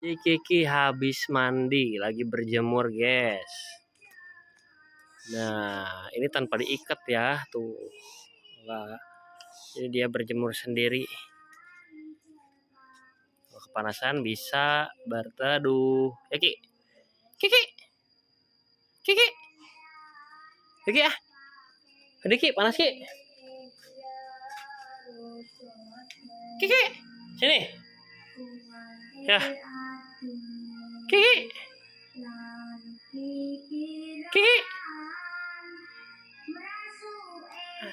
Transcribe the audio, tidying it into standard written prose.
Si Kiki habis mandi, lagi berjemur, guys. Nah, ini tanpa diikat ya, tuh. Nah, ini dia berjemur sendiri. Kalau kepanasan bisa berteduh. Ya, Ki. Kiki. Kiki. Kiki ah. Adik Ki, panas Ki. Kiki. Sini. Ya. Kiki. Kiki.